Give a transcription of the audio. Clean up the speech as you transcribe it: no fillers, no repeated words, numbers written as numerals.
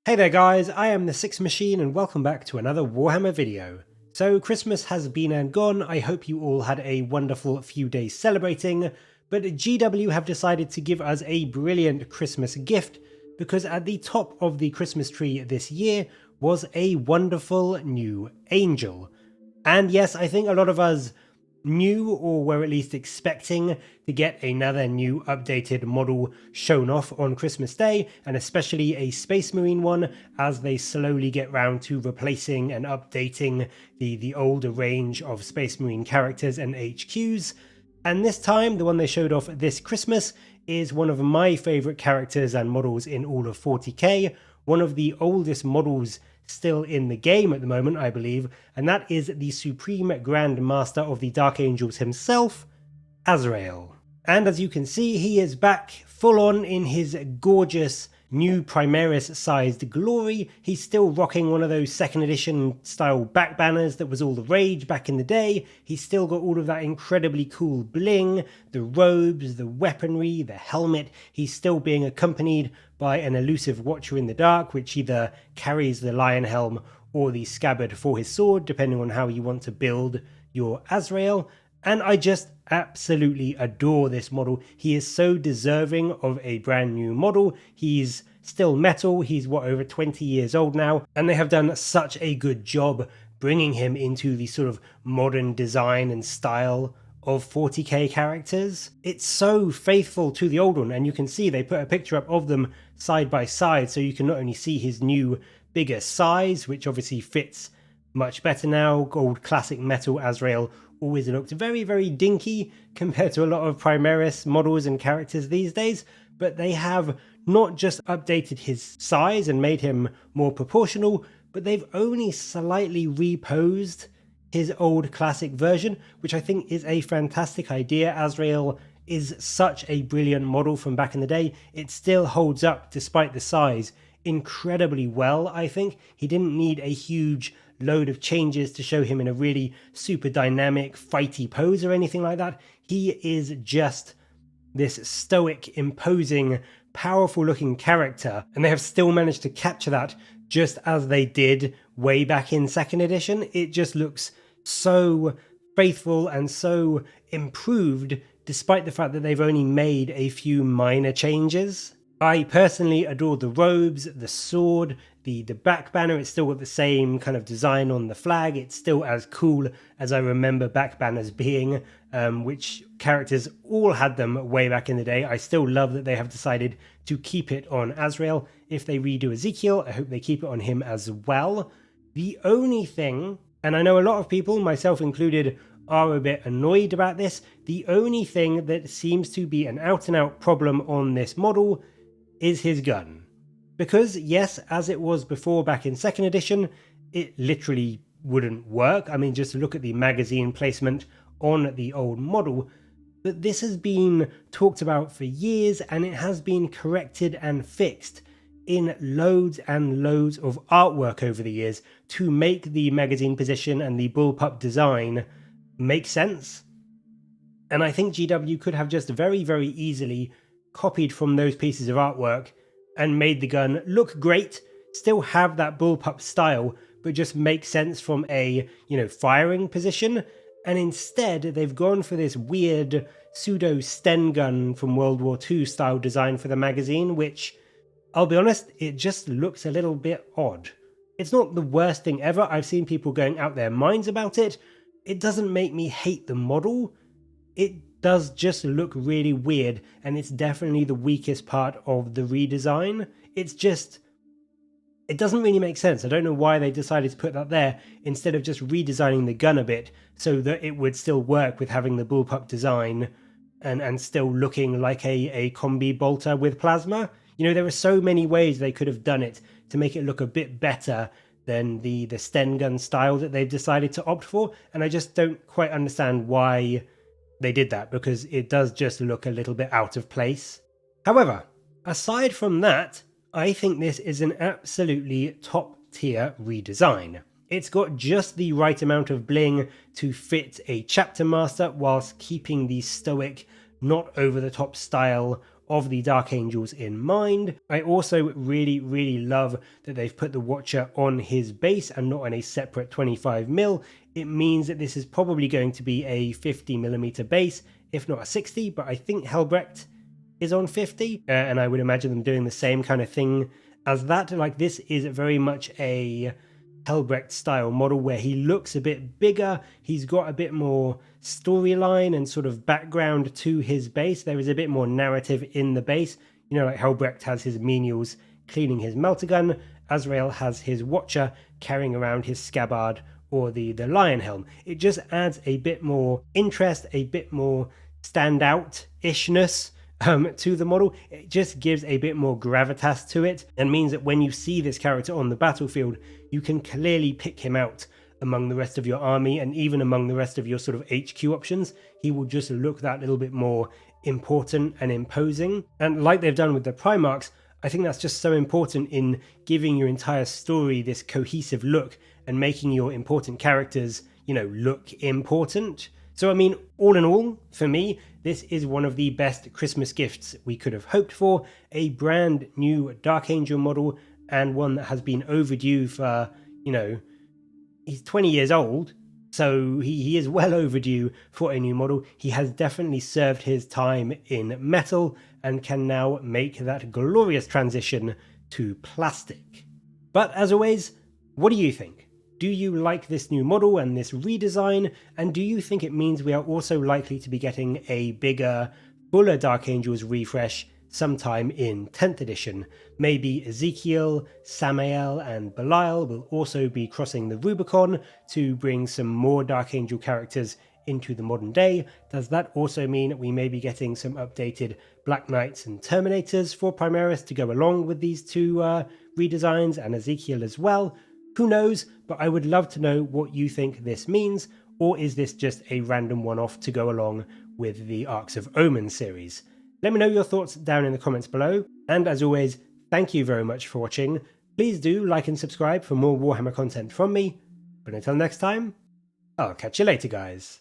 Hey there guys, I am the Six Machine and welcome back to another Warhammer video. So Christmas has been and gone, I hope you all had a wonderful few days celebrating, but GW have decided to give us a brilliant Christmas gift because at the top of the Christmas tree this year was a wonderful new angel. And yes, I think a lot of us knew or were at least expecting to get another new updated model shown off on Christmas Day, and especially a Space Marine one as they slowly get round to replacing and updating the older range of Space Marine characters and HQs. And this time, the one they showed off this Christmas is one of my favourite characters and models in all of 40k, one of the oldest models still in the game at the moment, I believe, and that is the Supreme Grand Master of the Dark Angels himself, Azrael. And as you can see, he is back full on in his gorgeous new Primaris sized glory. He's still rocking one of those 2nd edition style back banners that was all the rage back in the day. He's still got all of that incredibly cool bling, the robes, the weaponry, the helmet. He's still being accompanied by an elusive Watcher in the Dark, which either carries the lion helm or the scabbard for his sword, depending on how you want to build your Azrael. And I just absolutely adore this model. He is so deserving of a brand new model. He's still metal. He's over 20 years old now, and they have done such a good job bringing him into the sort of modern design and style of 40k characters. It's so faithful to the old one, and you can see they put a picture up of them side by side, so you can not only see his new bigger size, which obviously fits much better now. Gold classic metal Azrael always looked very, very dinky compared to a lot of Primaris models and characters these days, but they have not just updated his size and made him more proportional, but they've only slightly reposed his old classic version, which I think is a fantastic idea. Azrael is such a brilliant model from back in the day. It still holds up despite the size incredibly well, I think. He didn't need a huge load of changes to show him in a really super dynamic fighty pose or anything like that. He is just this stoic, imposing, powerful looking character, and they have still managed to capture that just as they did way back in 2nd edition. It just looks so faithful and so improved despite the fact that they've only made a few minor changes. I personally adore the robes, the sword, the back banner. It's still got the same kind of design on the flag. It's still as cool as I remember back banners being, which characters all had them way back in the day. I still love that they have decided to keep it on Azrael. If they redo Ezekiel, I hope they keep it on him as well. The only thing, and I know a lot of people, myself included, are a bit annoyed about this, the only thing that seems to be an out-and-out problem on this model is his gun. Because yes, as it was before back in 2nd edition, it literally wouldn't work. I mean, just look at the magazine placement on the old model. But this has been talked about for years, and it has been corrected and fixed in loads and loads of artwork over the years to make the magazine position and the bullpup design make sense. And I think GW could have just very, very easily copied from those pieces of artwork and made the gun look great, still have that bullpup style, but just make sense from a, firing position. And instead, they've gone for this weird pseudo Sten gun from World War II style design for the magazine, which, I'll be honest, it just looks a little bit odd. It's not the worst thing ever. I've seen people going out their minds about it. It doesn't make me hate the model. It does just look really weird, and it's definitely the weakest part of the redesign. It doesn't really make sense. I don't know why they decided to put that there instead of just redesigning the gun a bit so that it would still work with having the bullpup design and still looking like a combi bolter with plasma. There are so many ways they could have done it to make it look a bit better than the Sten gun style that they've decided to opt for, and I just don't quite understand why they did that, because it does just look a little bit out of place. However, aside from that, I think this is an absolutely top tier redesign. It's got just the right amount of bling to fit a chapter master whilst keeping the stoic, not over the top style of the Dark Angels in mind. I also really love that they've put the Watcher on his base and not on a separate 25mm. It means that this is probably going to be a 50mm base, if not a 60, but I think Helbrecht is on 50, and I would imagine them doing the same kind of thing as that. Like, this is very much a Helbrecht style model where he looks a bit bigger, he's got a bit more storyline and sort of background to his base. There is a bit more narrative in the base. You know, like Helbrecht has his menials cleaning his melter gun, Azrael has his Watcher carrying around his scabbard or the lion helm. It just adds a bit more interest, a bit more standout-ishness to the model. It just gives a bit more gravitas to it and means that when you see this character on the battlefield, you can clearly pick him out among the rest of your army and even among the rest of your sort of HQ options. He will just look that little bit more important and imposing. And like they've done with the Primarchs, I think that's just so important in giving your entire story this cohesive look and making your important characters, you know, look important. So I mean, all in all, for me, this is one of the best Christmas gifts we could have hoped for. A brand new Dark Angel model, and one that has been overdue for, you know, he's 20 years old, so he is well overdue for a new model. He has definitely served his time in metal and can now make that glorious transition to plastic. But as always, what do you think? Do you like this new model and this redesign? And do you think it means we are also likely to be getting a bigger, fuller Dark Angels refresh sometime in 10th edition? Maybe Ezekiel, Samael and Belial will also be crossing the Rubicon to bring some more Dark Angel characters into the modern day. Does that also mean we may be getting some updated Black Knights and Terminators for Primaris to go along with these two redesigns, and Ezekiel as well? Who knows, but I would love to know what you think this means, or is this just a random one-off to go along with the Arcs of Omen series? Let me know your thoughts down in the comments below, and as always, thank you very much for watching. Please do like and subscribe for more Warhammer content from me, but until next time, I'll catch you later, guys.